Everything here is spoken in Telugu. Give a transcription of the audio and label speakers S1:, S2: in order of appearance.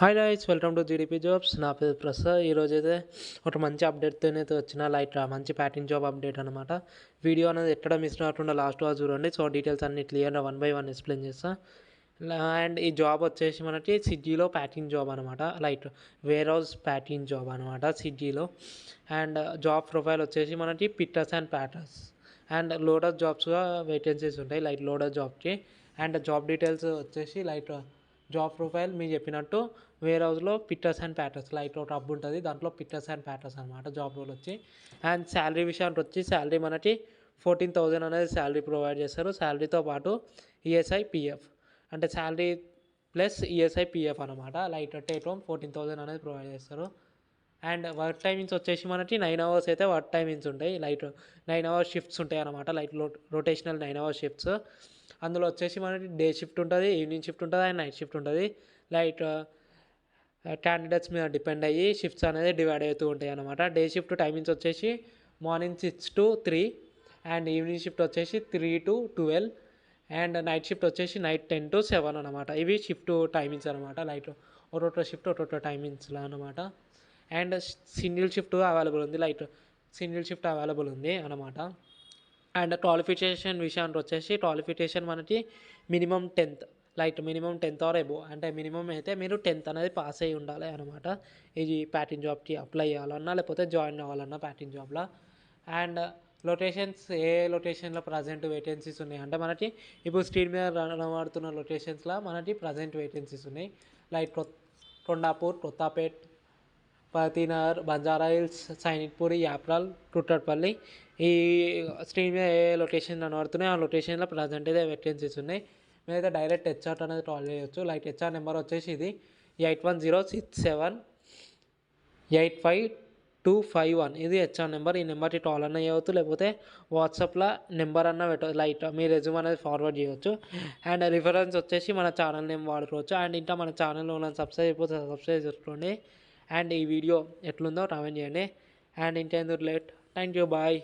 S1: Hi guys, welcome to GDP jobs. నా పేరు ప్రసాద్. ఈరోజు అయితే ఒక మంచి అప్డేట్తో అయితే వచ్చిన మంచి ప్యాకింగ్ జాబ్ అప్డేట్ అనమాట. వీడియో అనేది ఎక్కడ మిస్ కాకుండా లాస్ట్ వరకు చూడండి. సో డీటెయిల్స్ అన్ని క్లియర్గా 1 బై 1 ఎక్స్ప్లెయిన్ చేస్తా. అండ్ ఈ జాబ్ వచ్చేసి మనకి సిడ్నీలో ప్యాకింగ్ జాబ్ అనమాట. వేర్ హౌస్ ప్యాకింగ్ జాబ్ అనమాట సిడ్నీలో. అండ్ జాబ్ ప్రొఫైల్ వచ్చేసి మనకి పిట్టర్స్ అండ్ ప్యాటర్స్ అండ్ లోడర్ జాబ్స్గా వేకెన్సీస్ ఉంటాయి లోడర్ జాబ్కి. అండ్ జాబ్ డీటెయిల్స్ వచ్చేసి జాబ్ ప్రొఫైల్ మీకు చెప్పినట్టు వేర్ హౌస్లో పిట్టర్స్ అండ్ ప్యాటర్స్ ఒక హబ్ ఉంటుంది, దాంట్లో పిట్టర్స్ అండ్ ప్యాటర్స్ అనమాట జాబ్ రోల్ వచ్చి. అండ్ శాలరీ విషయానికి వచ్చి శాలరీ మనకి 14,000 అనేది శాలరీ ప్రొవైడ్ చేస్తారు. శాలరీతో పాటు ఈఎస్ఐ పిఎఫ్ అంటే శాలరీ ప్లస్ ఈఎస్ఐ పిఎఫ్ అనమాట. టేక్ హోమ్ 14,000 అనేది ప్రొవైడ్ చేస్తారు. అండ్ వర్క్ టైమింగ్స్ వచ్చేసి మనకి 9 అవర్స్ అయితే వర్క్ టైమింగ్స్ ఉంటాయి. 9 అవర్స్ షిఫ్ట్స్ ఉంటాయి అనమాట. Rotational 9 hours shifts. అందులో వచ్చేసి మనకి డే షిఫ్ట్ ఉంటుంది, ఈవినింగ్ షిఫ్ట్ ఉంటుంది అండ్ నైట్ షిఫ్ట్ ఉంటుంది. క్యాండిడేట్స్ మీద డిపెండ్ అయ్యి షిఫ్ట్స్ అనేది డివైడ్ అవుతూ ఉంటాయి అనమాట. డే షిఫ్ట్ టైమింగ్స్ వచ్చేసి morning 6 to 3 and evening shift వచ్చేసి 3 to 12 అండ్ నైట్ షిఫ్ట్ వచ్చేసి నైట్ 10 to 7 అనమాట. ఇవి షిఫ్ట్ టైమింగ్స్ అనమాట. ఒక్కొక్క షిఫ్ట్ ఒక్కొక్క టైమింగ్స్లో అనమాట. అండ్ సింగిల్ షిఫ్ట్ అవైలబుల్ ఉంది, సింగిల్ షిఫ్ట్ అవైలబుల్ ఉంది అనమాట. అండ్ క్వాలిఫికేషన్ విషయానికి వచ్చేసి క్వాలిఫికేషన్ మనకి minimum 10th minimum 10th or above. అంటే మినిమం అయితే మీరు 10th అనేది పాస్ అయ్యి ఉండాలి అనమాట. ఇది ప్యాకింగ్ జాబ్కి అప్లై చేయాలన్నా లేకపోతే జాయిన్ అవ్వాలన్నా ప్యాకింగ్ జాబ్లో. అండ్ లొకేషన్స్ ఏ లొకేషన్లో ప్రజెంట్ వేకెన్సీస్ ఉన్నాయి అంటే మనకి ఇప్పుడు స్క్రీన్ మీద కనబడుతున్న లొకేషన్స్లో మనకి ప్రజెంట్ వేకెన్సీస్ ఉన్నాయి. కొండాపూర్, కొత్తపేట్, పతీనగర్, బంజారా హిల్స్, సైనిక్పూర్, యాప్రాల్, కుట్రట్పల్లి. ఈ స్క్రీన్ మీద ఏ లొకేషన్ కనబడుతున్నాయి ఆ లొకేషన్లో ప్రజెంట్ అయితే వేకెన్సీస్ ఉన్నాయి. మీరైతే డైరెక్ట్ హెచ్ఆర్ అనేది కాల్ చేయొచ్చు. హెచ్ఆర్ నెంబర్ వచ్చేసి ఇది 8106785251. ఇది హెచ్ఆర్ నెంబర్. ఈ నెంబర్కి కాల్ అన్న చేయవచ్చు, లేకపోతే వాట్సాప్లో నెంబర్ అన్న పెట్ట మీ రెజ్యూమ్ అనేది ఫార్వర్డ్ చేయవచ్చు. అండ్ రిఫరెన్స్ వచ్చేసి మన ఛానల్ నేమ్ వాడుకోవచ్చు. అండ్ ఇంకా మన ఛానల్లో ఉన్న సబ్స్క్రైబ్ అయిపోతే సబ్స్క్రైబ్ చేసుకోండి. అండ్ ఈ వీడియో ఎట్లుందో కామెంట్ చేయండి. అండ్ ఇంకెందుకు లేట్, థ్యాంక్ యూ, బాయ్.